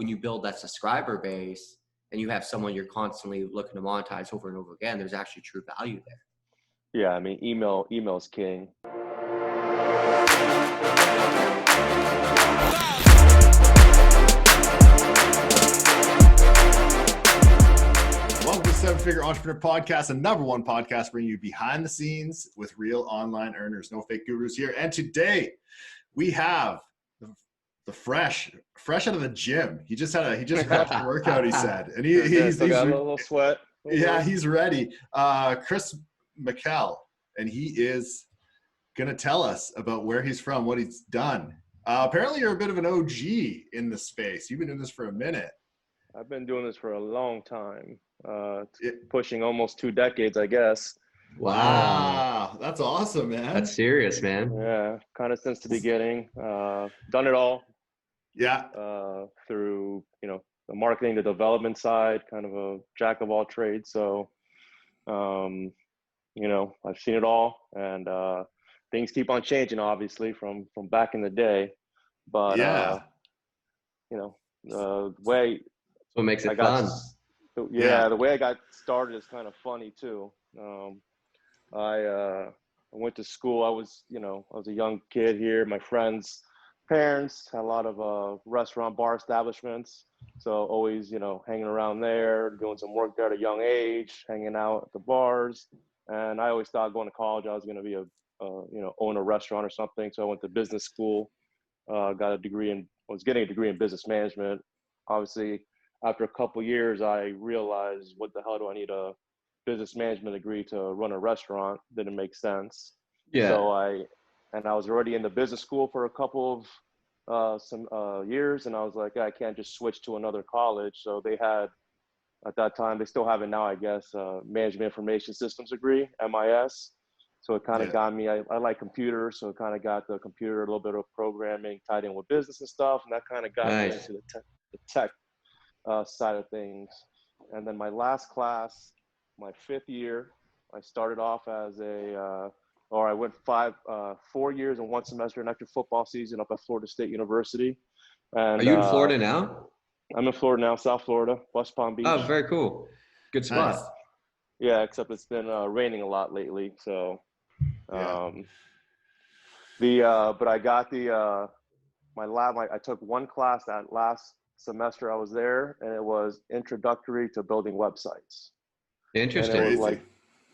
when you build that subscriber base and you have someone you're constantly looking to monetize over and over again, there's actually true value there. Yeah, I mean, email's king. Welcome to Seven Figure Entrepreneur Podcast, the #1 podcast bringing you behind the scenes with real online earners. No fake gurus here. And today we have the fresh out of the gym. He just finished the workout, he said. And he's got a little sweat. Yeah, he's ready. Chris Miquel, and he is going to tell us about where he's from, what he's done. Apparently you're a bit of an OG in the space. You've been doing this for a minute. I've been doing this for a long time. Pushing almost 2 decades, I guess. Wow. That's awesome, man. That's serious, man. Yeah, kind of since the beginning. Done it all. Yeah. Through, the marketing, the development side, kind of a jack of all trades. So, I've seen it all, and things keep on changing, obviously, from back in the day. But, yeah. The way what makes it fun. The way I got started is kind of funny too. I went to school. I was a young kid here. My friends' parents had a lot of restaurant bar establishments. So always, hanging around there, doing some work there at a young age, hanging out at the bars. And I always thought going to college, I was going to be own a restaurant or something. So I went to business school, was getting a degree in business management. Obviously, after a couple years, I realized, what the hell do I need a business management degree to run a restaurant? Didn't make sense. Yeah. So I was already in the business school for a couple of years, and I was like, I can't just switch to another college. So they had, at that time, they still have it now, I guess, Management Information Systems degree, MIS. So it kind of got me, I like computers, so it kind of got the computer, a little bit of programming tied in with business and stuff, and that kind of got me into the tech side of things. And then my last class, my 5th year, I started off as I went 4 years and 1 semester, an extra football season up at Florida State University. And are you in Florida now? I'm in Florida now, South Florida, West Palm Beach. Oh, very cool. Good spot. Nice. Yeah, except it's been raining a lot lately. So, but I got I took 1 class that last semester I was there, and it was Introductory to Building Websites. Interesting. And it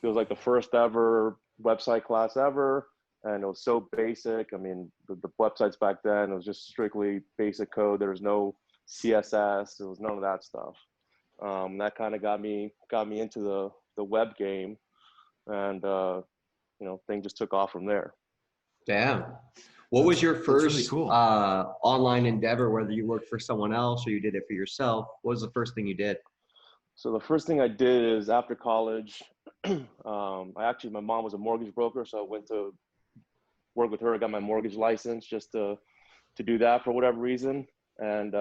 was like the first ever website class ever, and it was so basic. I mean, the websites back then, it was just strictly basic code. There was no CSS. There was none of that stuff. That kind of got me into the web game, and things just took off from there. Damn. What was your first really cool. online endeavor, whether you worked for someone else or you did it for yourself? What was the first thing you did? So the first thing I did is, after college, my mom was a mortgage broker, so I went to work with her. I got my mortgage license just to do that for whatever reason, and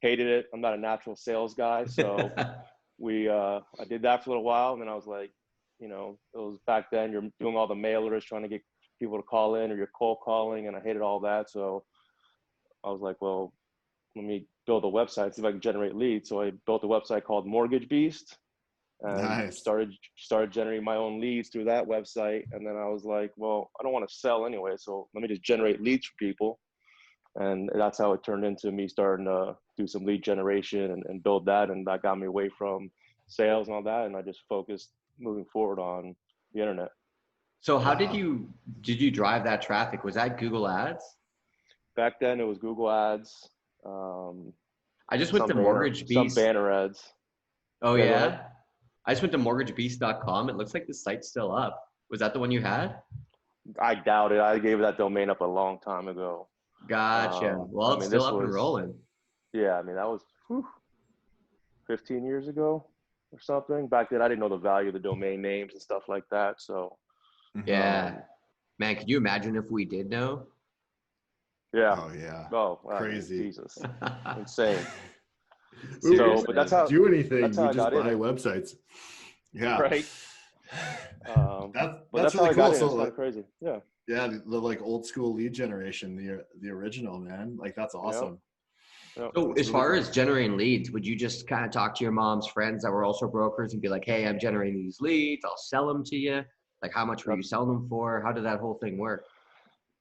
hated it. I'm not a natural sales guy, so I did that for a little while, and then I was like, it was back then, you're doing all the mailers, trying to get people to call in, or you're cold calling, and I hated all that. So I was like, well, let me build a website, see if I can generate leads. So I built a website called Mortgage Beast, and started generating my own leads through that website. And then I was like, well, I don't want to sell anyway, so let me just generate leads for people. And that's how it turned into me starting to do some lead generation and build that. And that got me away from sales and all that. And I just focused moving forward on the internet. So how did you drive that traffic? Was that Google Ads? Back then it was Google Ads. I just went to Mortgage Beast. Some banner ads. Oh yeah? I just went to mortgagebeast.com. It looks like the site's still up. Was that the one you had? I doubt it. I gave that domain up a long time ago. Gotcha. Well, it's still up and rolling. Yeah, I mean, that was 15 years ago or something. Back then, I didn't know the value of the domain names and stuff like that. So, yeah. Man, could you imagine if we did know? Yeah. Oh, yeah. Oh, crazy. Jesus. Insane. So, but that's how do anything. That's we how just I got buy in. websites. Yeah. Right. That's really cool. So, it's kind of crazy. Yeah. Yeah, the like old school lead generation, the original, man. Like, that's awesome. Yeah, So it's as really far good. as generating leads, would you just kind of talk to your mom's friends that were also brokers and be like, hey, I'm generating these leads, I'll sell them to you? Like, how much were Yep. you selling them for? How did that whole thing work?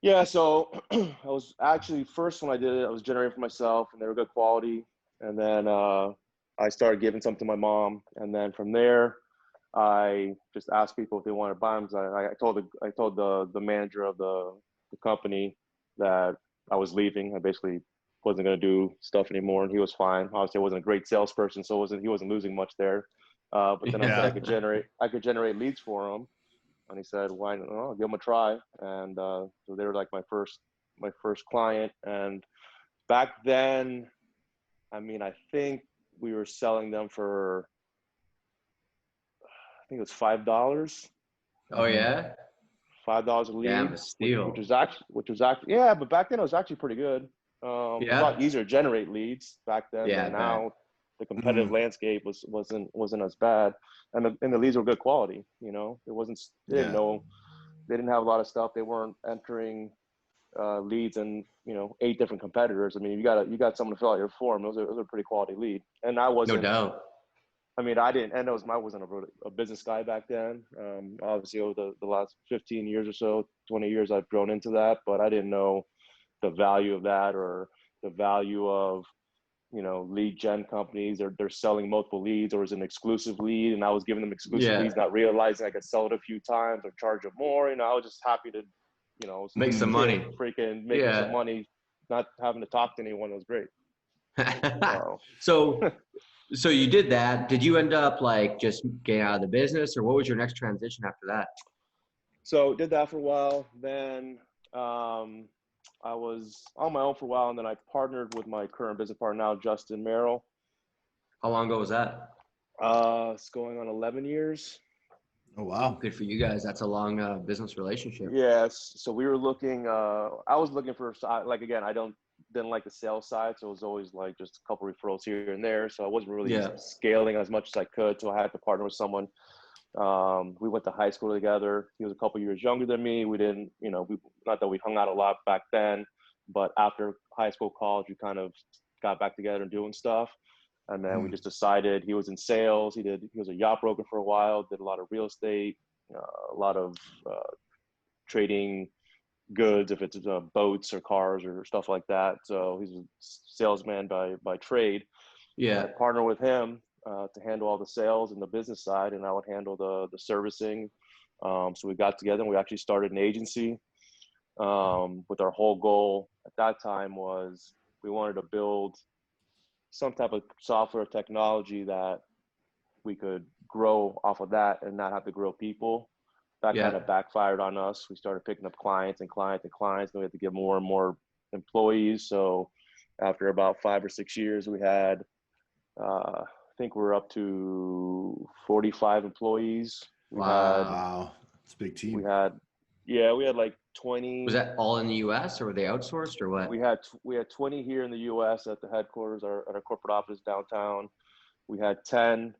Yeah, so I was actually first when I did it, I was generating for myself, and they were good quality. And then I started giving some to my mom, and then from there, I just asked people if they wanted to buy them. I told the manager of the company that I was leaving. I basically wasn't going to do stuff anymore, and he was fine. Obviously, I wasn't a great salesperson, so he wasn't losing much there. But then I said Yeah. I could generate leads for him, and he said, "Why not? I'll give him a try." And so they were like my first client. And back then, I mean, I think we were selling them for, I think it was $5. Oh, yeah? $5 a Damn, lead, a steal. which was actually, yeah, but back then it was actually pretty good. It's a lot Yeah? easier to generate leads back then Yeah, I than bet. now. The competitive landscape wasn't as bad, and the leads were good quality. You know, it wasn't they didn't Yeah. know they didn't have a lot of stuff. They weren't entering leads and 8 different competitors. I mean, you got someone to fill out your form. It was a pretty quality lead, and I No wasn't. doubt. I mean, I didn't, and I wasn't a business guy back then. Obviously, over the last 15 years or so, 20 years, I've grown into that, but I didn't know the value of that or the value of, lead gen companies. They're selling multiple leads, or is an exclusive lead. And I was giving them exclusive Yeah. leads, not realizing I could sell it a few times or charge them more. I was just happy to, Make some kid money. freaking making some Yeah. money, not having to talk to anyone. It was great. So, So so you did that. Did you end up like just getting out of the business, or what was your next transition after that? so did that for a while. Then I was on my own for a while, and then I partnered with my current business partner now, Justin Merrill. How long ago was that? It's going on 11 years. Oh, wow. Good for you guys. That's a long business relationship. Yes. So we were looking. I was looking for, like, again, I didn't like the sales side, so it was always like just a couple referrals here and there. So I wasn't really Yeah. scaling as much as I could. So I had to partner with someone. We went to high school together. He was a couple years younger than me. We didn't, not that we hung out a lot back then, but after high school, college, we kind of got back together and doing stuff. And then we just decided he was in sales. He was a yacht broker for a while, did a lot of real estate, a lot of trading goods, if it's boats or cars or stuff like that. So he's a salesman by trade. And I Yeah. partnered with him to handle all the sales and the business side, and I would handle the servicing. So we got together and we actually started an agency with our whole goal at that time was we wanted to build some type of software technology that we could grow off of that and not have to grow people. That kind Yeah. of backfired on us. We started picking up clients and clients and clients, and we had to get more and more employees. So after about 5 or 6 years, we had, I think we're up to 45 employees. Wow. It's a big We team. had, yeah, we had like Was 20. that all in the US or were they outsourced or what? We had 20 here in the U.S. at the headquarters, at our corporate office downtown. We had 10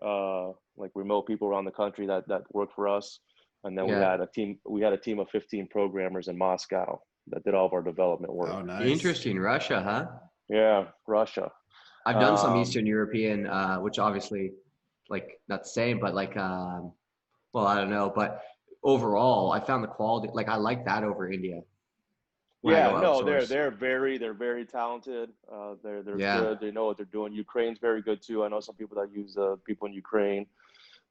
like remote people around the country that worked for us, and then Yeah. we had a team of 15 programmers in Moscow that did all of our development work. Oh, nice. Interesting. Russia, huh? Yeah, Russia. I've done some Um, Eastern European, which obviously like not the same, but like well, I don't know, but overall I found the quality like I like that over India when I go yeah, no, outsource. they're very talented. They're Yeah. good. They know what they're doing. Ukraine's very good too. I know some people that use people in Ukraine.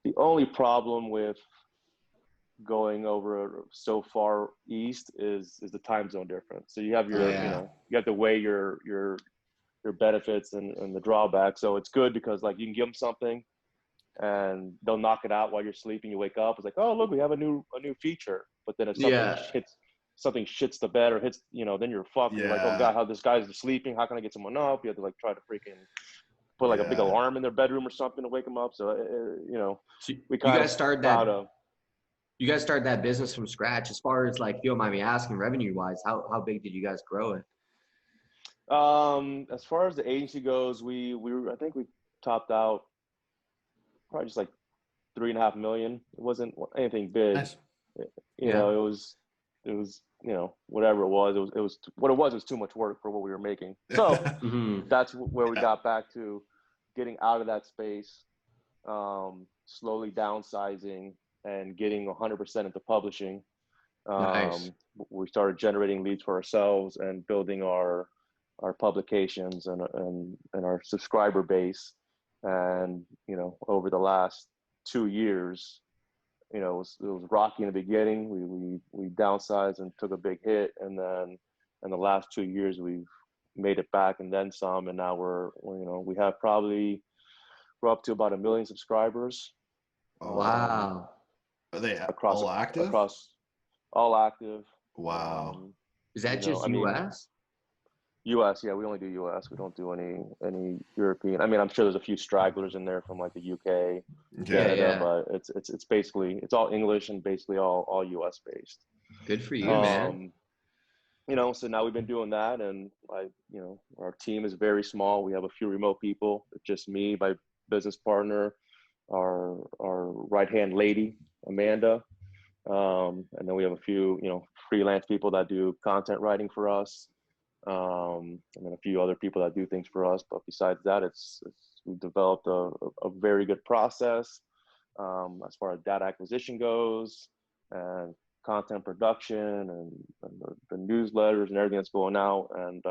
The only problem with going over so far east is the time zone difference. So you have your, Yeah. you have to weigh your benefits and the drawbacks. So it's good because like you can give them something and they'll knock it out while you're sleeping. You wake up, it's like, oh look, we have a new feature. But then if Yeah. something shits the bed or hits, then you're fucked. You're like, oh Yeah. god, how this guy's sleeping? How can I get someone up? You have to like try to freaking put like a big Yeah. alarm in their bedroom or something to wake them up. So So we you kind of guys started found that you guys started that business from scratch. As far as like, if you don't mind me asking, revenue wise, how big did you guys grow it? as far as the agency goes, I think we topped out probably just like 3.5 million. It wasn't anything big. Nice. It Yeah. was whatever it was what it was too much work for what we were making. So that's where we got back to getting out of that space, slowly downsizing and getting 100% into publishing. Nice. We started generating leads for ourselves and building our publications and our subscriber base. And, over the last 2 years, it was rocky in the beginning. We downsized and took a big hit. And then in the last 2 years, we've made it back and then some. And now we're up to about 1 million subscribers. Wow. Are they across all active? Across all active. Wow. Is that just US? US, yeah, we only do US. We don't do any European. I mean, I'm sure there's a few stragglers in there from like the UK, Canada, but it's basically, it's all English and basically all US based. Good for you, man. So now we've been doing that, and our team is very small. We have a few remote people. It's just me, my business partner, our right-hand lady, Amanda. And then we have a few, freelance people that do content writing for us. And then a few other people that do things for us. But besides that, we've developed a very good process as far as data acquisition goes, and content production, and the newsletters and everything that's going out. And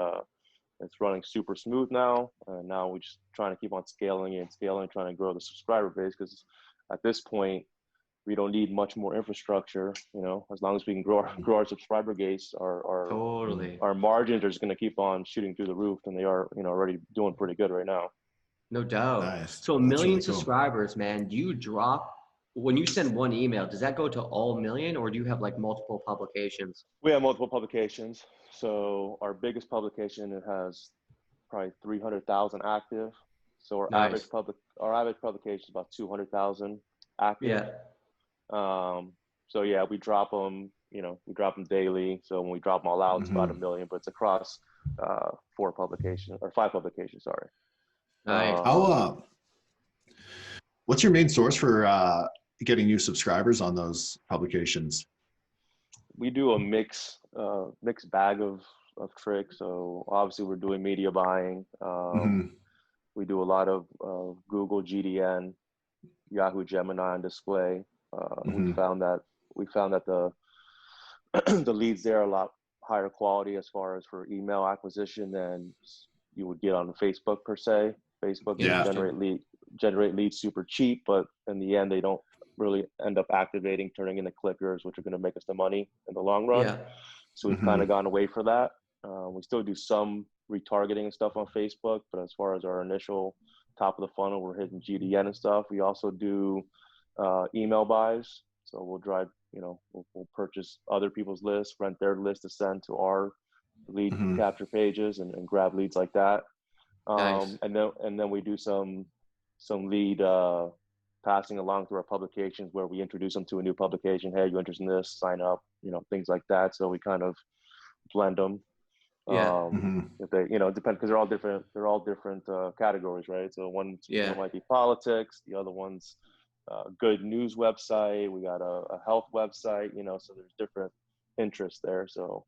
it's running super smooth now. And now we're just trying to keep on scaling, trying to grow the subscriber base, because at this point, we don't need much more infrastructure, as long as we can grow our subscriber base, our margins are just going to keep on shooting through the roof, and they are, already doing pretty good right now. No doubt. Nice. So 1 million subscribers, man, do you drop, when you send one email, does that go to all 1 million, or do you have like multiple publications? We have multiple publications. So our biggest publication, it has probably 300,000 active. So our average publication is about 200,000 active. Yeah. So yeah, we drop them daily. So when we drop them all out, it's about 1 million, but it's across 5 publications, sorry. Nice. What's your main source for getting new subscribers on those publications? We do a mixed bag of tricks. So obviously we're doing media buying. We do a lot of Google GDN, Yahoo Gemini on display. We found that the the leads there are a lot higher quality as far as for email acquisition than you would get on Facebook per se. Facebook generate leads super cheap, but in the end they don't really end up activating, turning into clickers, which are going to make us the money in the long run. Yeah. So we've kind of gone away for that. We still do some retargeting and stuff on Facebook, but as far as our initial top of the funnel, we're hitting GDN and stuff. We also do email buys. So we'll drive, we'll purchase other people's lists, rent their list to send to our lead capture pages and grab leads like that. Nice. And then we do some lead passing along through our publications, where we introduce them to a new publication. Hey, you interested in this? Sign up, things like that. So we kind of blend them. Yeah. If they, depend, because they're all different categories, right? So one might be politics, the other one's good news website. We got a health website, so there's different interests there. So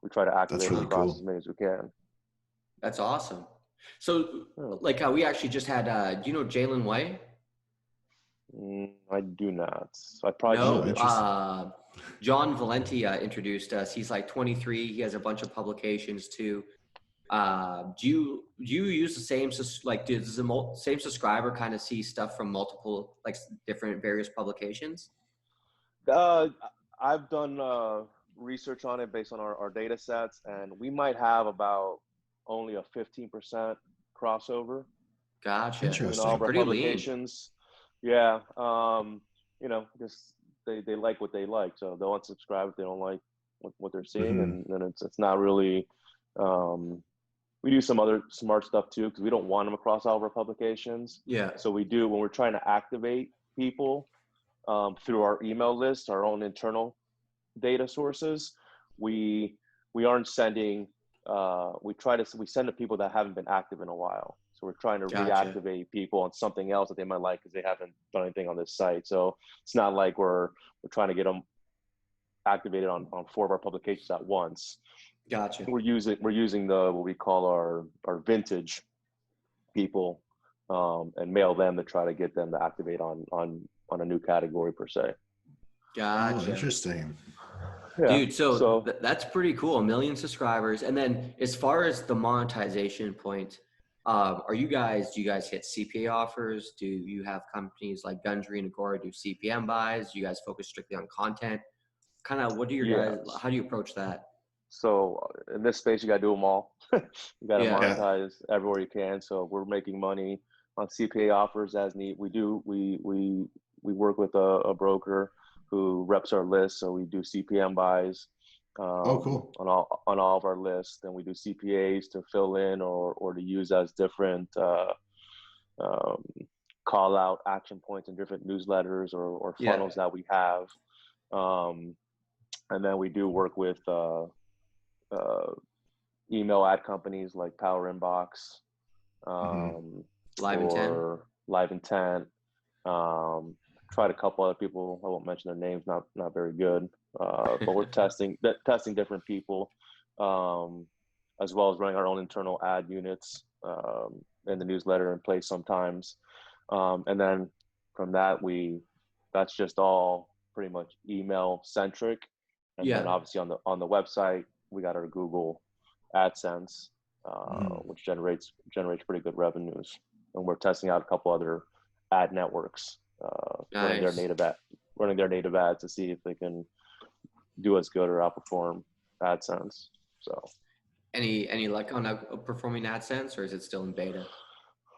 we try to activate across as many as we can. That's awesome. So like we actually just had, do you know Jalen White? I do not. I probably know. John Valenti introduced us. He's like 23. He has a bunch of publications too. Do you use the same, like, does the same subscriber kind of see stuff from multiple, like, different various publications? I've done research on it based on our data sets, and we might have about only a 15% crossover. Gotcha. Interesting. In all of our publications. Yeah. Because they like what they like, so they'll unsubscribe if they don't like what they're seeing, and then it's not really. We do some other smart stuff too, because we don't want them across all of our publications. Yeah. So we do, when we're trying to activate people through our email list, our own internal data sources, we aren't sending. We send to people that haven't been active in a while. So we're trying to reactivate people on something else that they might like because they haven't done anything on this site. So it's not like we're trying to get them activated on 4 of our publications at once. Gotcha. We're using the what we call our vintage people, and mail them to try to get them to activate on a new category per se. Gotcha. Oh, interesting. Yeah. Dude, so that's pretty cool. 1 million subscribers. And then as far as the monetization point, do you guys hit CPA offers? Do you have companies like Gundry and Agora do CPM buys? Do you guys focus strictly on content? Kind of what do your guys, how do you approach that? So in this space, you got to do them all. You got to Yeah. monetize everywhere you can. So we're making money on CPA offers as need. We work with a broker who reps our list. So we do CPM buys Cool. on all of our lists. Then we do CPAs to fill in or to use as different call out action points in different newsletters or funnels that we have. And then we do work with email ad companies like Power Inbox, Live Intent. Tried a couple other people. I won't mention their names. Not very good. But we're testing different people, as well as running our own internal ad units in the newsletter in place sometimes. And then from that, that's just all pretty much email centric. And then obviously on the website, we got our Google AdSense, which generates pretty good revenues. And we're testing out a couple other ad networks, running their native ads to see if they can do as good or outperform AdSense. So, any luck on performing AdSense, or is it still in beta?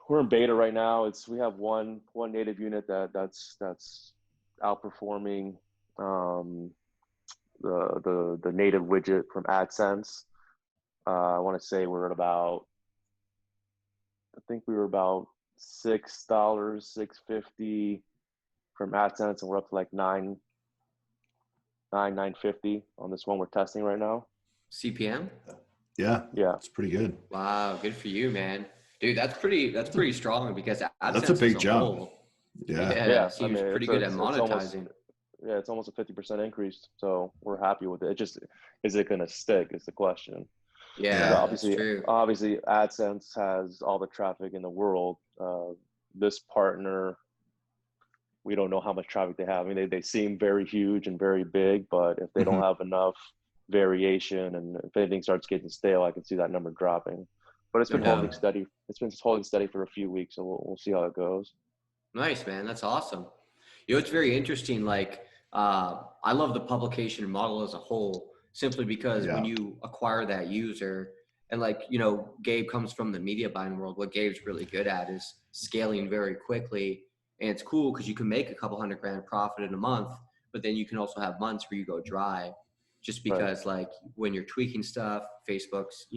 We're in beta right now. We have one native unit that's outperforming the native widget from AdSense. I want to say we were about $6.50 from AdSense, and we're up to like $9.50 on this one we're testing right now. CPM? Yeah. It's pretty good. Wow, good for you, man. Dude, that's pretty strong because AdSense that's a big jump. Whole, yeah. Seems pretty good at monetizing. It's almost a 50% increase. So we're happy with it. It just, is it going to stick is the question. Yeah, obviously, that's true. Obviously AdSense has all the traffic in the world. This partner, we don't know how much traffic they have. I mean, they seem very huge and very big, but if they don't have enough variation and if anything starts getting stale, I can see that number dropping. But it's been holding steady. It's been holding steady for a few weeks, so we'll see how it goes. Nice, man. That's awesome. It's very interesting. Like, I love the publication model as a whole, simply because when you acquire that user, and Gabe comes from the media buying world. What Gabe's really good at is scaling very quickly. And it's cool because you can make a couple $100,000 profit in a month, but then you can also have months where you go dry, just because when you're tweaking stuff, Facebook's,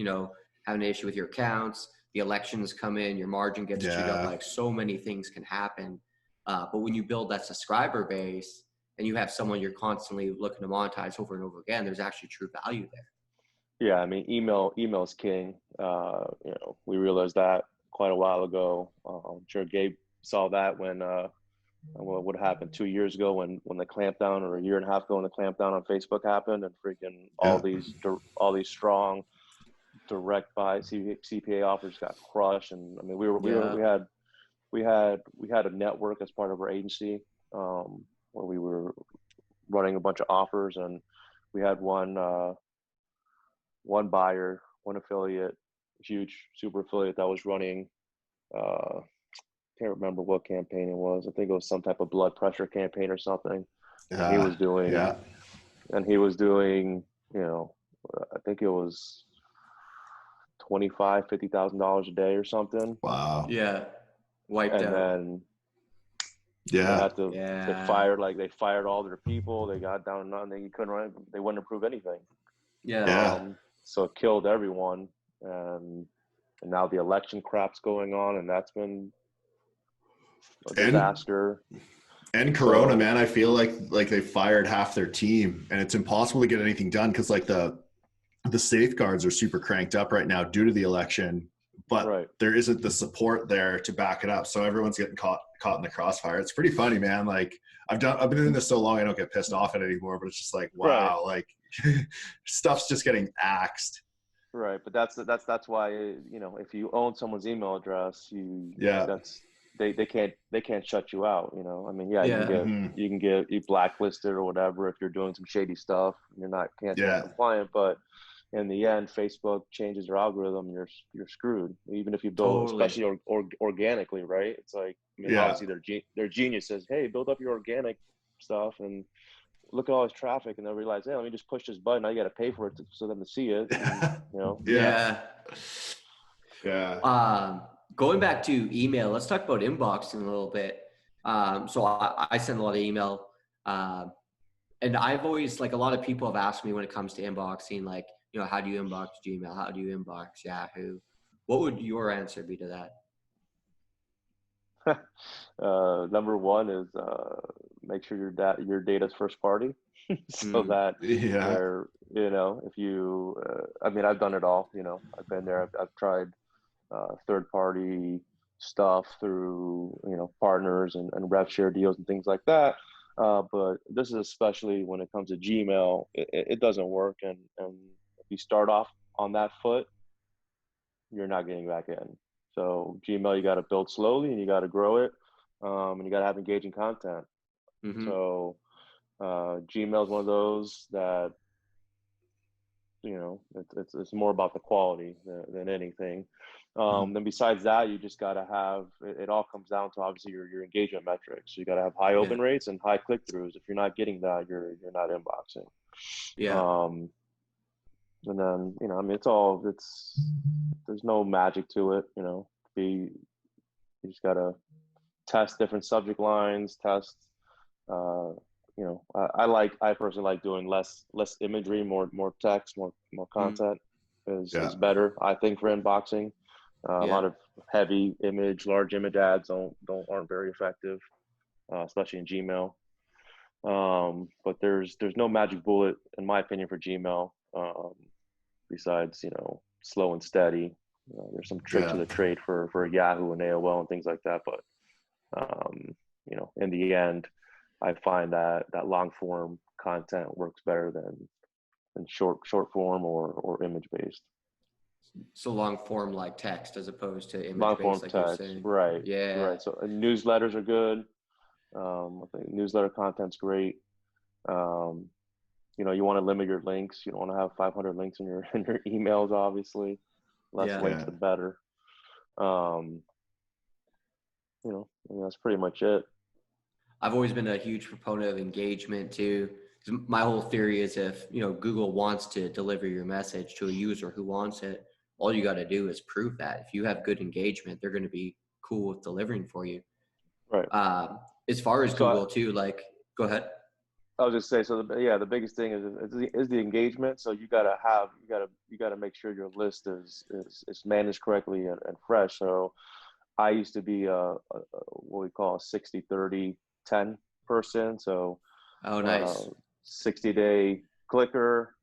having an issue with your accounts, the elections come in, your margin gets chewed up, like so many things can happen. But when you build that subscriber base and you have someone you're constantly looking to monetize over and over again, there's actually true value there. Yeah, I mean, email's king. We realized that quite a while ago. I'm sure Gabe saw that when what happened 2 years ago when the clampdown, or a year and a half ago when the clampdown on Facebook happened, and freaking all these strong direct buy CPA offers got crushed. And I mean, we had a network as part of our agency, where we were running a bunch of offers, and we had one buyer, one affiliate, huge super affiliate that was running, can't remember what campaign it was. I think it was some type of blood pressure campaign or something. And he was doing, I think it was $50,000 a day or something. Wow. Yeah. Wiped out. And then they fired all their people. They got down to nothing. They wouldn't approve anything. So it killed everyone. And now the election crap's going on, and that's been a disaster. And Corona, man, I feel like they fired half their team, and it's impossible to get anything done because the safeguards are super cranked up right now due to the election. but Right. there isn't the support there to back it up. So everyone's getting caught in the crossfire. It's pretty funny, man. Like I've been doing this so long, I don't get pissed off at it anymore, but it's just like, wow, like stuff's just getting axed. Right. But that's why, if you own someone's email address, they can't shut you out. I mean, yeah, you can get you blacklisted or whatever if you're doing some shady stuff and you're not cancel compliant, but in the end, Facebook changes their algorithm, you're screwed. Even if you build, especially organically, right? It's like, I mean, obviously their genius says, hey, build up your organic stuff and look at all this traffic, and they'll realize, hey, let me just push this button. I got to pay for it so them to see it. And, Going back to email, let's talk about inboxing a little bit. So I send a lot of email, and I've always, like, a lot of people have asked me when it comes to inboxing, like, how do you inbox Gmail? How do you inbox Yahoo? What would your answer be to that? Number one is make sure your data's first party, so that if you, I mean, I've done it all. I've been there. I've tried third party stuff through partners and rev share deals and things like that. But this is especially when it comes to Gmail, it doesn't work. And if you start off on that foot, you're not getting back in. So Gmail, you got to build slowly and you got to grow it. And you got to have engaging content. Mm-hmm. So Gmail is one of those that, it's more about the quality than anything. Then besides that, you just got to have, it all comes down to obviously your engagement metrics. You got to have high open rates and high click-throughs. If you're not getting that, you're not inboxing. And then, I mean, there's no magic to it, you just got to test different subject lines, I personally like doing less imagery, more text, more content is better, I think, for inboxing. A lot of heavy image, large image ads aren't very effective, especially in Gmail. But there's no magic bullet, in my opinion, for Gmail, besides, slow and steady. There's some tricks of the trade for Yahoo and AOL and things like that. But, in the end, I find that long form content works better than short form or image based. So long form, like text, as opposed to image long based, form like text, you're saying. right? Yeah. Right. So newsletters are good. I think newsletter content's great. You want to limit your links. You don't want to have 500 links in your emails, obviously. Less links, the better. That's pretty much it. I've always been a huge proponent of engagement too. My whole theory is if, Google wants to deliver your message to a user who wants it, all you got to do is prove that. If you have good engagement, they're going to be cool with delivering for you. Right. As far as Google too, like, go ahead. I was just saying, so the biggest thing is the engagement. So you gotta make sure your list is managed correctly and fresh. So I used to be what we call a 60-30-10 person. So nice. 60-day clicker,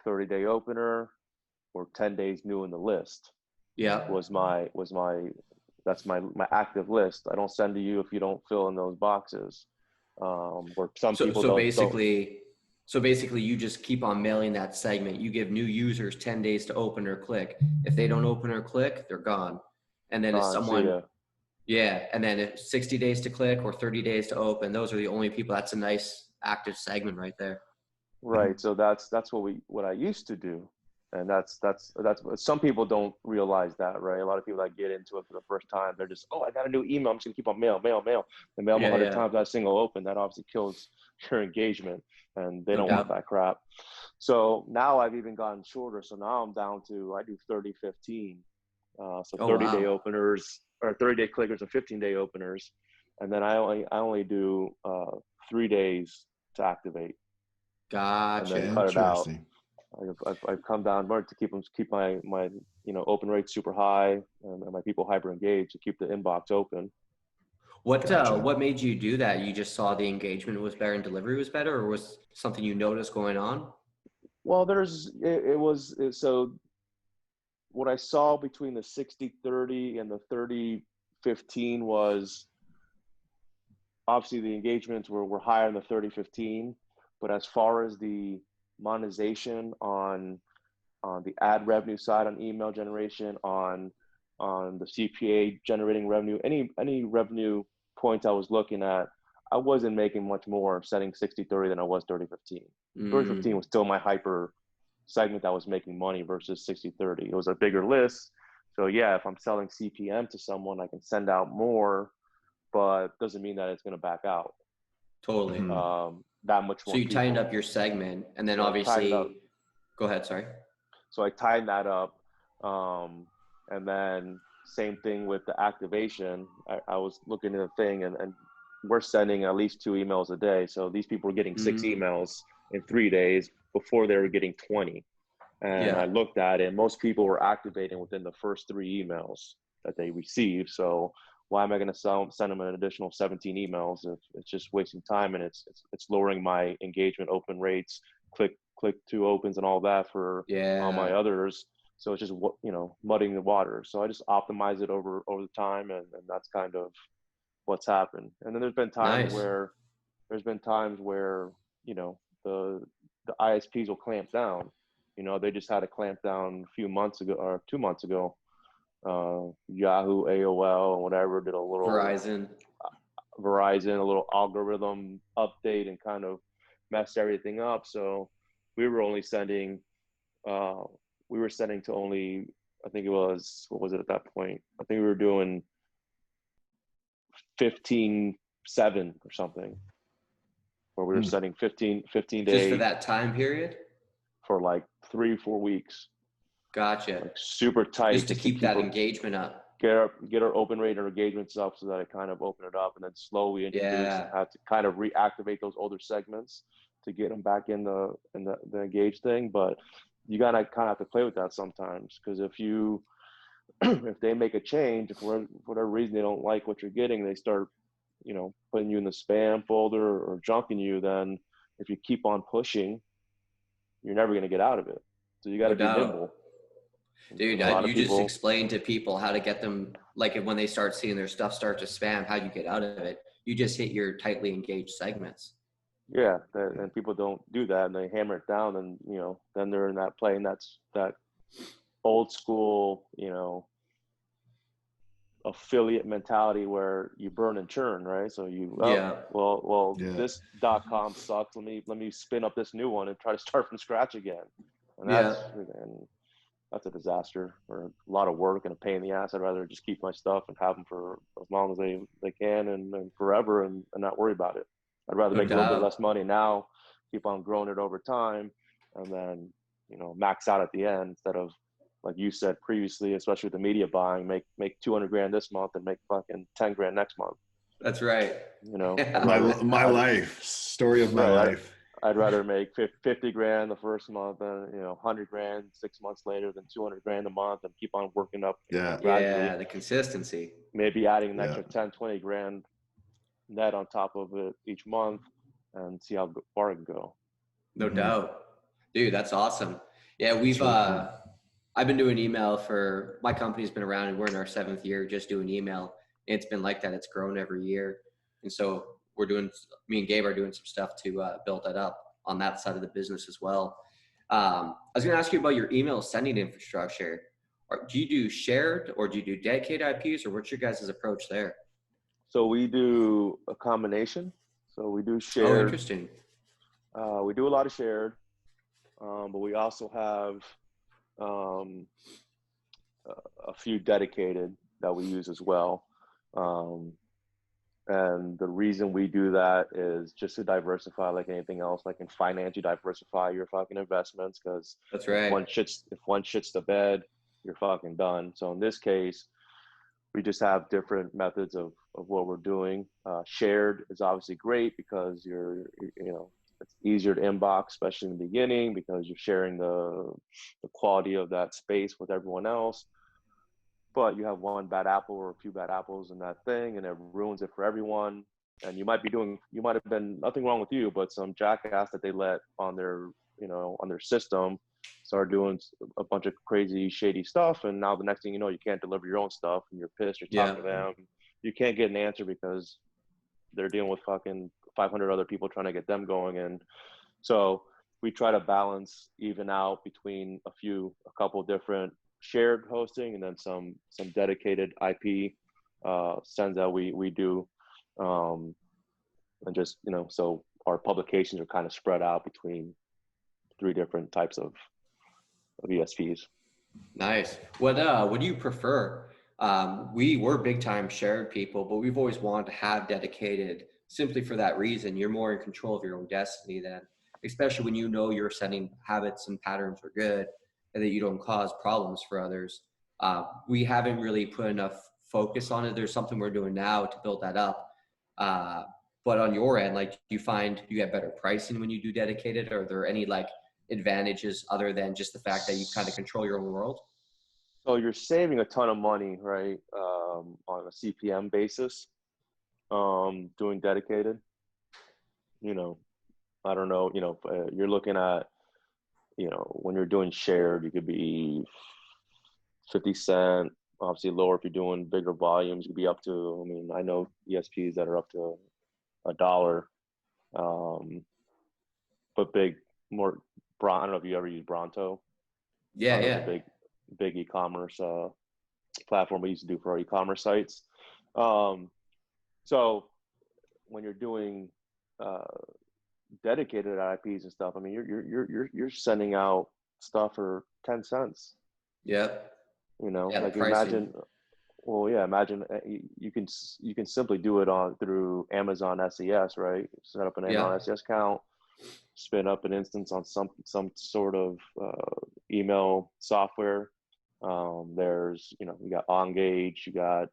30-day opener, or 10 days new in the list. That's my active list. I don't send to you if you don't fill in those boxes. Where some people so basically you just keep on mailing that segment. You give new users 10 days to open or click. If they don't open or click, they're gone. And then if someone and then if 60 days to click or 30 days to open, those are the only people. That's a nice active segment right there. Right. So that's what I used to do. And that's some people don't realize that, right? A lot of people that get into it for the first time, they're just, I got a new email, I'm just gonna keep on mail. And mail 100 times, that single open, that obviously kills your engagement, and they don't want that crap. So now I've even gotten shorter. So now I'm down to, I do 30-15. So 30-day openers, or 30-day clickers and 15-day openers. And then I only do 3 days to activate. Gotcha. And then cut it out. I've come down more to keep my open rate super high, and my people hyper engaged to keep the inbox open. What made you do that? You just saw the engagement was better and delivery was better, or was something you noticed going on? Well, so what I saw between the 60-30 and the 30-15 was obviously the engagements were higher in the 30-15, but as far as the monetization on the ad revenue side, on email generation, on the CPA generating revenue, any revenue points I was looking at, I wasn't making much more setting 60-30 than I was 30-15. 30-15 was still my hyper segment that was making money versus 60-30. It was a bigger list. So yeah, if I'm selling CPM to someone, I can send out more, but doesn't mean that it's going to back out. Totally. That much more. So you tightened up your segment, and then obviously, go ahead. Sorry. So I tightened that up. And then same thing with the activation. I was looking at the thing, and we're sending at least 2 emails a day. So these people were getting 6 emails in 3 days before they were getting 20. And I looked at it, and most people were activating within the first 3 emails that they received. So why am I going to send them an additional 17 emails if it's just wasting time, and it's lowering my engagement open rates, click to opens and all that for all my others. So it's just, muddying the water. So I just optimize it over the time, and that's kind of what's happened. And then there's been times where the ISPs will clamp down. They just had a clamp down a few months ago or 2 months ago. Yahoo, AOL, and whatever did a little Verizon, a little algorithm update and kind of messed everything up. So we were only sending, to only, I think it was, what was it at that point? I think we were doing 15-7 or something, where we were sending 15 days. Just for that time period? For like 3-4 weeks. Gotcha. Like super tight. Just to keep that engagement up. Get our open rate and engagements up so that I kind of open it up, and then slowly introduce and have to kind of reactivate those older segments to get them back in the engaged thing. But you gotta kind of have to play with that sometimes, because if they make a change, if for whatever reason they don't like what you're getting, they start putting you in the spam folder or junking you, then if you keep on pushing, you're never going to get out of it. So you got to be nimble. Dude, you just explained to people how to get them, like when they start seeing their stuff start to spam, how you get out of it. You just hit your tightly engaged segments. Yeah, and people don't do that, and they hammer it down, and then they're in that play, and that's that old school, affiliate mentality where you burn and churn, right? So this .com sucks. Let me spin up this new one and try to start from scratch again. And that's a disaster, or a lot of work and a pain in the ass. I'd rather just keep my stuff and have them for as long as they can and forever, and not worry about it. I'd rather make a little bit less money now, keep on growing it over time, and then max out at the end, instead of, like you said previously, especially with the media buying, make 200 grand this month and make fucking 10 grand next month. That's right. My life, story of my life. I'd rather make 50 grand the first month and 100 grand 6 months later than 200 grand a month, and keep on working up. Yeah, the consistency. Maybe adding an extra 10-20 grand net on top of it each month, and see how far it can go. No doubt. Dude, that's awesome. Yeah, I've been doing email for, my company's been around, and we're in our 7th year just doing email. And it's been like that. It's grown every year. And so me and Gabe are doing some stuff to build that up on that side of the business as well. I was going to ask you about your email sending infrastructure. Do you do shared, or do you do dedicated IPs, or what's your guys' approach there? So we do a combination. So we do shared. Oh, interesting. We do a lot of shared, but we also have a few dedicated that we use as well. And the reason we do that is just to diversify, like anything else. Like in finance, you diversify your fucking investments, because that's right. If one shits the bed, you're fucking done. So in this case, we just have different methods of what we're doing. Shared is obviously great because it's easier to inbox, especially in the beginning, because you're sharing the quality of that space with everyone else. But you have one bad apple or a few bad apples in that thing, and it ruins it for everyone. And you might have been nothing wrong with you, but some jackass that they let on their system start doing a bunch of crazy, shady stuff. And now the next thing you know, you can't deliver your own stuff and you're pissed. You're Yeah. talking to them. You can't get an answer because they're dealing with fucking 500 other people trying to get them going. And so we try to balance, even out between a couple different shared hosting and then some dedicated IP sends that we do. And just, so our publications are kind of spread out between 3 different types of ESPs. Nice. What do you prefer? We were big time shared people, but we've always wanted to have dedicated simply for that reason. You're more in control of your own destiny then, especially when your setting habits and patterns are good and that you don't cause problems for others. We haven't really put enough focus on it. There's something we're doing now to build that up. But on your end, like, do you find you get better pricing when you do dedicated? Or are there any like advantages other than just the fact that you kind of control your own world? So you're saving a ton of money, right? On a CPM basis, doing dedicated, I don't know, you're looking at, when you're doing shared, you could be 50 cent, obviously lower if you're doing bigger volumes. You could be up to, I know ESPs that are up to $1. But more, I don't know if you ever use Bronto. Yeah. Big e-commerce platform we used to do for our e-commerce sites. So when you're doing dedicated IPs and stuff, you're sending out stuff for 10 cents. Yep. Like imagine you can simply do it through Amazon SES, right? Set up an Amazon SES account, spin up an instance on some sort of email software. There's, you got OnGage, you got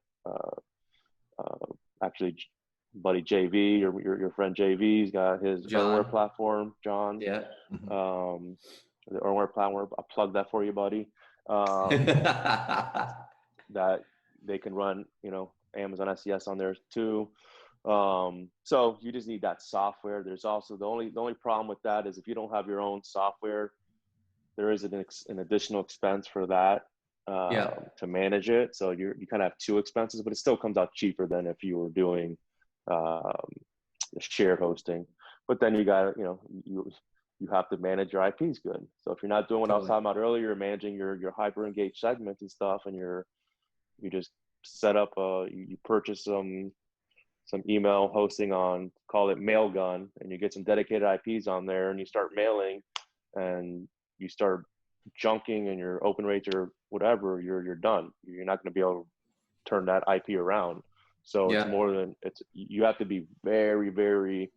actually buddy JV, your friend JV's got his Earnware platform, John. Yeah. The Earnware platform, I'll plug that for you, buddy. That they can run, Amazon SES on there too. So you just need that software. There's also the only problem with that is if you don't have your own software, there is an additional expense for that to manage it. So you kind of have 2 expenses, but it still comes out cheaper than if you were doing shared hosting. But then you got you have to manage your IPs good. So if you're not doing what I was talking about earlier, you're managing your hyper engaged segments and stuff, and you just set up you purchase some email hosting on, call it Mailgun, and you get some dedicated IPs on there, and you start mailing, and you start junking, and your open rates or whatever, you're done. You're not going to be able to turn that IP around. So it's more than you have to be very, very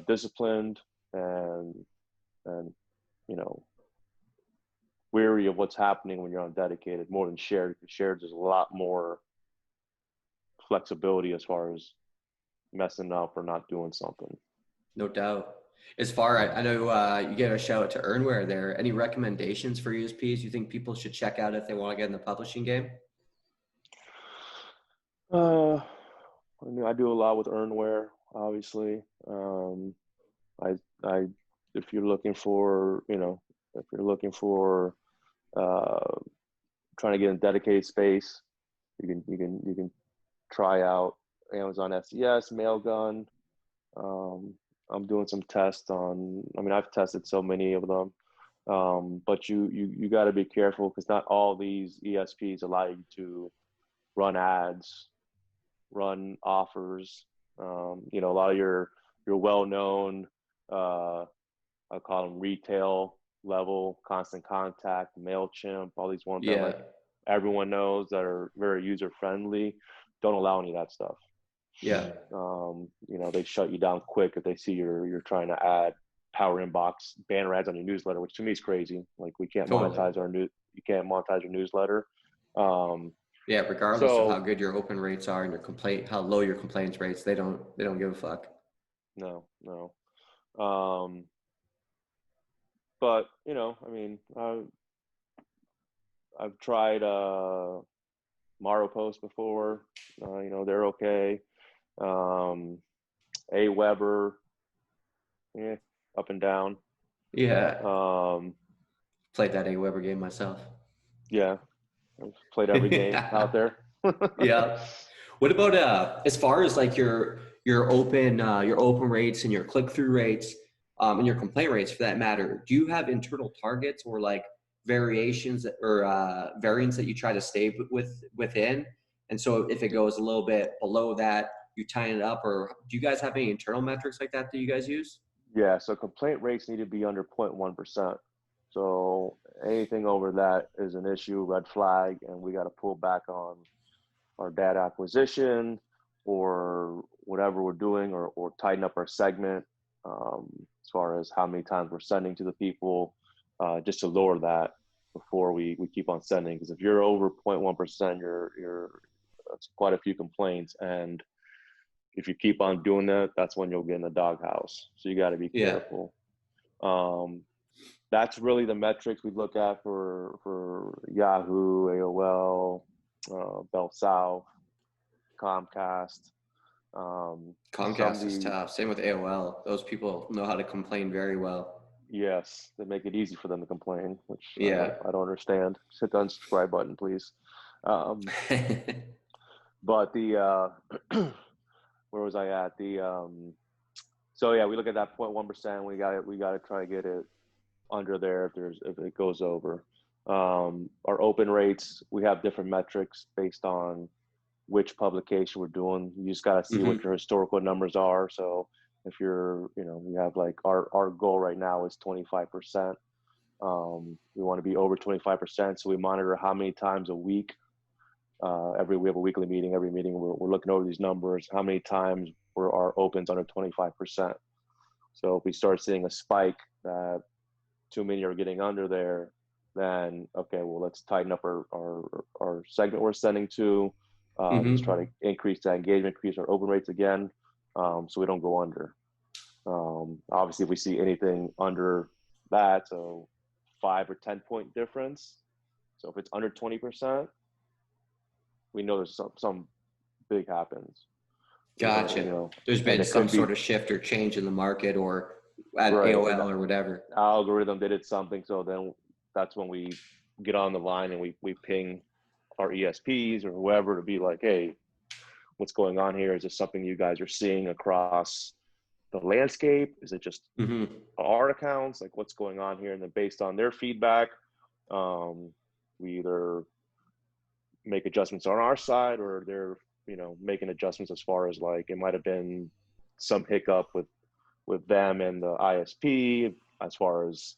disciplined and wary of what's happening when you're on dedicated more than shared. Shared, there's a lot more flexibility as far as messing up or not doing something. No doubt. As far I know, you get a shout out to Earnware there. Any recommendations for ESPs you think people should check out if they want to get in the publishing game? I do a lot with Earnware, obviously. If you're looking for, trying to get in dedicated space, you can try out Amazon SES, Mailgun. I'm doing some tests on. I've tested so many of them, but you got to be careful because not all these ESPs allow you to run ads, run offers. A lot of your well-known, I call them retail level, Constant Contact, MailChimp, all these ones that like everyone knows that are very user friendly, don't allow any of that stuff. Yeah. They shut you down quick if they see you're trying to add power inbox banner ads on your newsletter, which to me is crazy. Like you can't monetize your newsletter. Regardless of how good your open rates are and how low your complaints rates, they don't give a fuck. No. But I've tried Maropost before. They're okay. Aweber, up and down. Yeah. Played that AWeber game myself. Yeah, I've played every game out there. Yeah. What about as far as like your open rates and your click through rates, and your complaint rates for that matter? Do you have internal targets or like variations or variants that you try to stay within? And so if it goes a little bit below that, you tighten it up, or do you guys have any internal metrics like that you guys use? Yeah, so complaint rates need to be under 0.1%. So anything over that is an issue, red flag, and we got to pull back on our data acquisition or whatever we're doing, or tighten up our segment as far as how many times we're sending to the people, just to lower that before we keep on sending. Because if you're over 0.1%, that's quite a few complaints, and if you keep on doing that, that's when you'll get in the doghouse. So you got to be careful. That's really the metrics we look at for Yahoo, AOL, Bell South, Comcast. Comcast is tough. Same with AOL. Those people know how to complain very well. Yes, they make it easy for them to complain, which I don't understand. Just hit the unsubscribe button, please. But the where was I at? So yeah, we look at that 0.1%. We got to try to get it under there if it goes over. Our open rates, we have different metrics based on which publication we're doing. You just got to see what your historical numbers are. So if we have like our goal right now is 25%. We want to be over 25%. So we monitor how many times a week. We have a weekly meeting. Every meeting we're looking over these numbers. How many times were our opens under 25%? So if we start seeing a spike that too many are getting under there, then okay, well, let's tighten up our segment we're sending to. Let's try to increase that engagement, increase our open rates again, so we don't go under. Obviously, if we see anything under that, so 5 or 10 point difference. So if it's under 20%, we know there's some big happens. Gotcha. There's been some sort of shift or change in the market, or at AOL or whatever. Algorithm did something, so then that's when we get on the line and we ping our ESPs or whoever to be like, hey, what's going on here? Is this something you guys are seeing across the landscape? Is it just our accounts? Like, what's going on here? And then based on their feedback, we either make adjustments on our side, or they're making adjustments as far as like it might have been some hiccup with them and the ISP as far as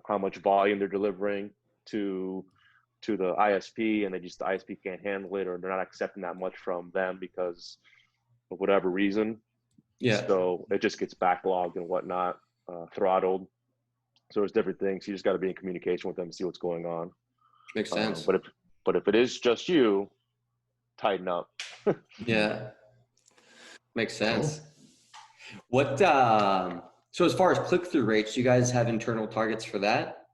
how much volume they're delivering to the ISP, and the ISP can't handle it, or they're not accepting that much from them because of whatever reason. Yeah. So it just gets backlogged and whatnot, throttled. So there's different things. You just got to be in communication with them, see what's going on. Makes sense. But if it is just you, tighten up. Yeah. Makes sense. What so as far as click-through rates, you guys have internal targets for that?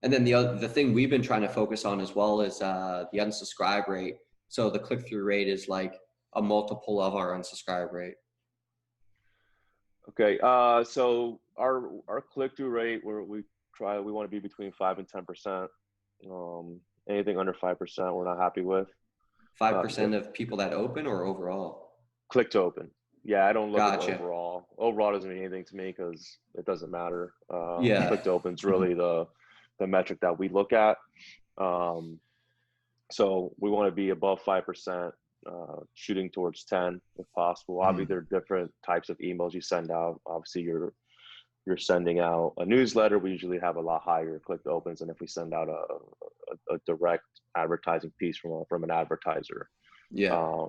And then the thing we've been trying to focus on as well is the unsubscribe rate. So the click-through rate is like a multiple of our unsubscribe rate. Okay. So our click-through rate, we want to be between 5 and 10%. Anything under 5%, we're not happy with. 5% of people that open, or overall? Click to open. Yeah, I don't look at overall. Overall doesn't mean anything to me because it doesn't matter. Click to open is really the metric that we look at. So we want to be above 5%, shooting towards 10 if possible. Obviously, there are different types of emails you send out. Obviously, you're sending out a newsletter. We usually have a lot higher click to opens than if we send out a direct advertising piece from an advertiser. Yeah.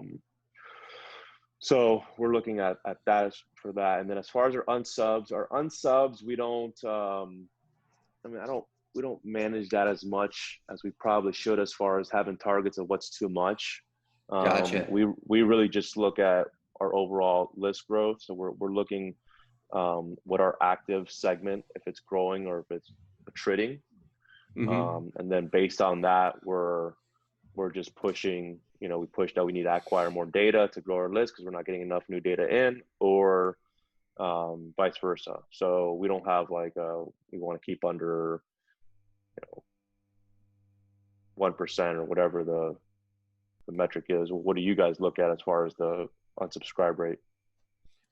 So we're looking at that for that. And then as far as our unsubs, we don't, we don't manage that as much as we probably should as far as having targets of what's too much. Gotcha. We really just look at our overall list growth. So we're looking what our active segment, if it's growing or if it's attriting. And then based on that, we're just pushing, we push that we need to acquire more data to grow our list because we're not getting enough new data in, or vice versa. So we don't have like we want to keep under 1% or whatever the metric is. What do you guys look at as far as the unsubscribe rate?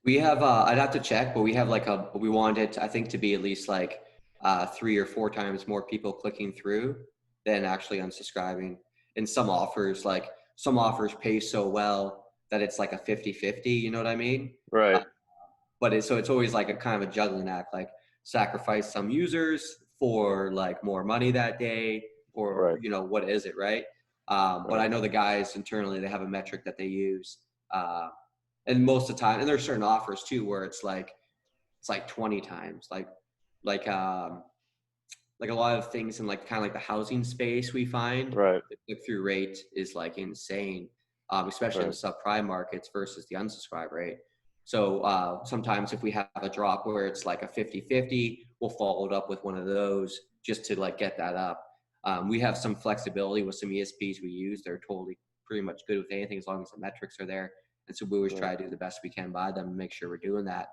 We have, I'd have to check, but we have like we want it, I think, to be at least like 3 or 4 times more people clicking through than actually unsubscribing. And some offers pay so well that it's like a 50-50, you know what I mean? Right. But it's always like a kind of a juggling act, like sacrifice some users for like more money that day, or, Right. What is it, right? But I know the guys internally, they have a metric that they use. And most of the time, and there's certain offers too where it's like 20 times, like a lot of things in like kind of like the housing space we find. Right. The click-through rate is like insane, especially in the subprime markets versus the unsubscribe rate. So sometimes if we have a drop where it's like a 50-50, we'll follow it up with one of those just to like get that up. We have some flexibility with some ESPs we use. They're totally pretty much good with anything as long as the metrics are there. And so we always try to do the best we can by them and make sure we're doing that.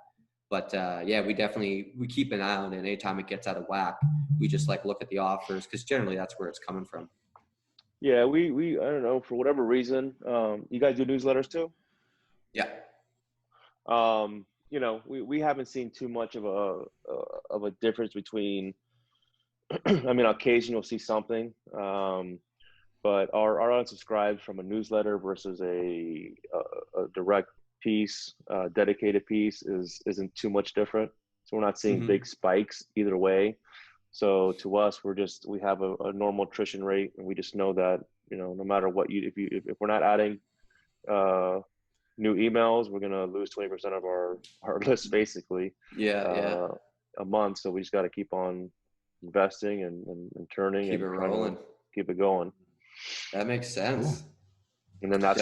But yeah, we keep an eye on it. Anytime it gets out of whack, we just like look at the offers, because generally that's where it's coming from. Yeah, we I don't know, for whatever reason, you guys do newsletters too? Yeah. We haven't seen too much of a difference between. I mean, occasionally you'll see something, but our unsubscribes from a newsletter versus a direct piece, dedicated piece isn't too much different. So we're not seeing big spikes either way. So to us, we have a normal attrition rate, and we just know that, no matter what if we're not adding new emails, we're gonna lose 20% of our list basically. A month. So we just got to keep on investing and turning keep and it rolling, keep it going. That makes sense. Cool. And then that's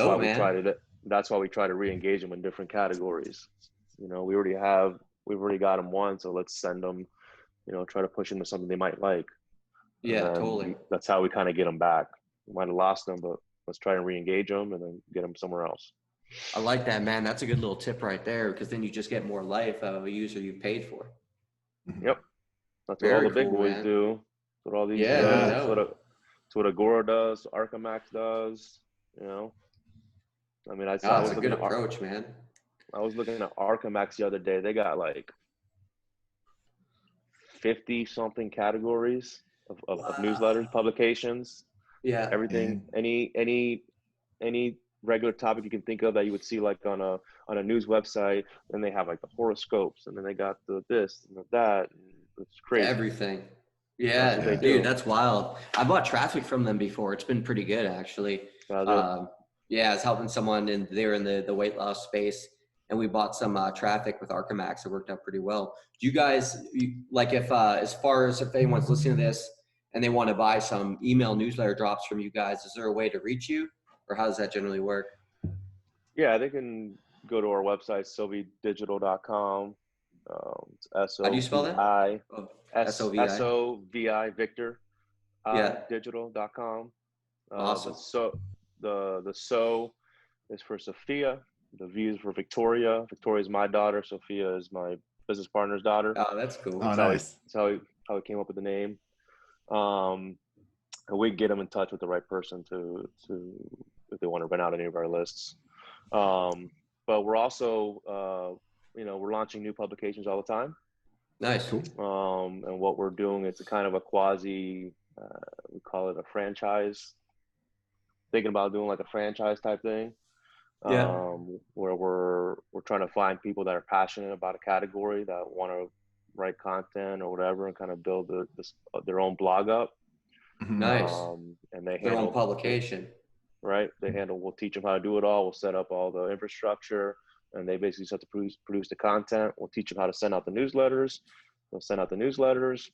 why we try to re-engage them in different categories. We've already got them once, so let's send them, try to push them to something they might like. Totally. That's how we kind of get them back. We might have lost them, but let's try and re-engage them and then get them somewhere else. I like that, man. That's a good little tip right there, because then you just get more life out of a user you've paid for. Yep. That's what all the big boys do. That's what all these that's what Agora does, Archamax does, I mean, that's a good approach, man. I was looking at Archamax the other day. They got like 50 something categories of newsletters, publications. Yeah. Everything, any regular topic you can think of that you would see like on a news website. Then they have like the horoscopes, and then they got the this and the that. It's crazy. Everything. Yeah, dude, that's wild. I bought traffic from them before. It's been pretty good, actually. Yeah, I was helping someone, and they were in the weight loss space, and we bought some traffic with Archamax. It worked out pretty well. Do you guys, like, as far as if anyone's listening to this and they want to buy some email newsletter drops from you guys, is there a way to reach you, or how does that generally work? Yeah, they can go to our website, sovidigital.com. It's S-O-V-I. How do you spell that? S-O-V-I. S-O-V-I, Victor. Digital.com. Awesome. The So is for Sophia. The V is for Victoria. Victoria is my daughter. Sophia is my business partner's daughter. Oh, that's cool. Oh, nice. That's how we came up with the name. And we get them in touch with the right person to if they want to rent out any of our lists. But we're also we're launching new publications all the time. Nice. Cool. And what we're doing, it's a kind of a quasi, we call it a franchise. Thinking about doing like a franchise type thing. Where we're trying to find people that are passionate about a category, that want to write content or whatever, and kind of build their own blog up. Nice. And they their own publication. Right. We'll teach them how to do it all. We'll set up all the infrastructure, and they basically just have to produce the content. We'll teach them how to send out the newsletters. They'll send out the newsletters.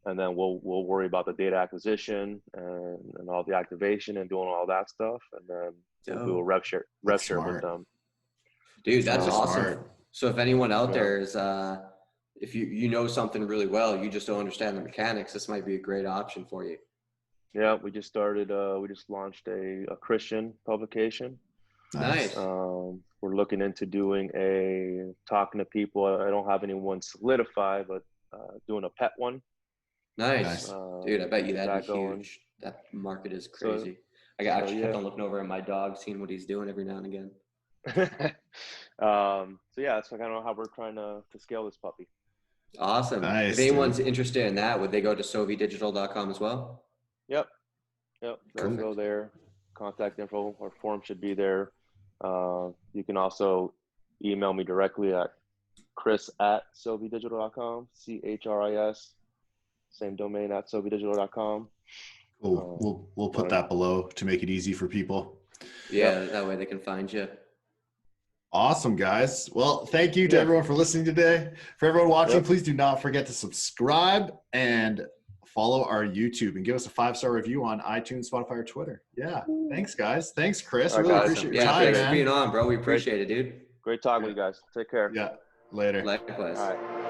And then we'll worry about the data acquisition and all the activation and doing all that stuff. And then we'll do a rev share with them. Dude, that's awesome. Smart. So if anyone out there is, if you know something really well, you just don't understand the mechanics, this might be a great option for you. Yeah, we just started, we just launched a Christian publication. Nice. we're looking into talking to people. I don't have anyone solidified, but doing a pet one. Nice. Dude, I bet you that'd be going. huge. That market is crazy. I actually kept on looking over at my dog, seeing what he's doing every now and again. So yeah, that's kind of how we're trying to scale this puppy. Awesome. Nice, if anyone's interested in that, would they go to sovidigital.com as well? Yep. They'll go there. Contact info or form should be there. You can also email me directly at chris@sovidigital.com, CHRIS, same domain at sovidigital.com. Cool. We'll put that below to make it easy for people. Yeah, that way they can find you. Awesome, guys. Well, thank you to everyone for listening today. For everyone watching, please do not forget to subscribe and follow our YouTube and give us a 5-star review on iTunes, Spotify, or Twitter. Yeah. Thanks, guys. Thanks, Chris. I really appreciate your time, thanks man. for being on, bro. We appreciate it, dude. Great talking with you guys. Take care. Yeah. Later. Likewise. All right.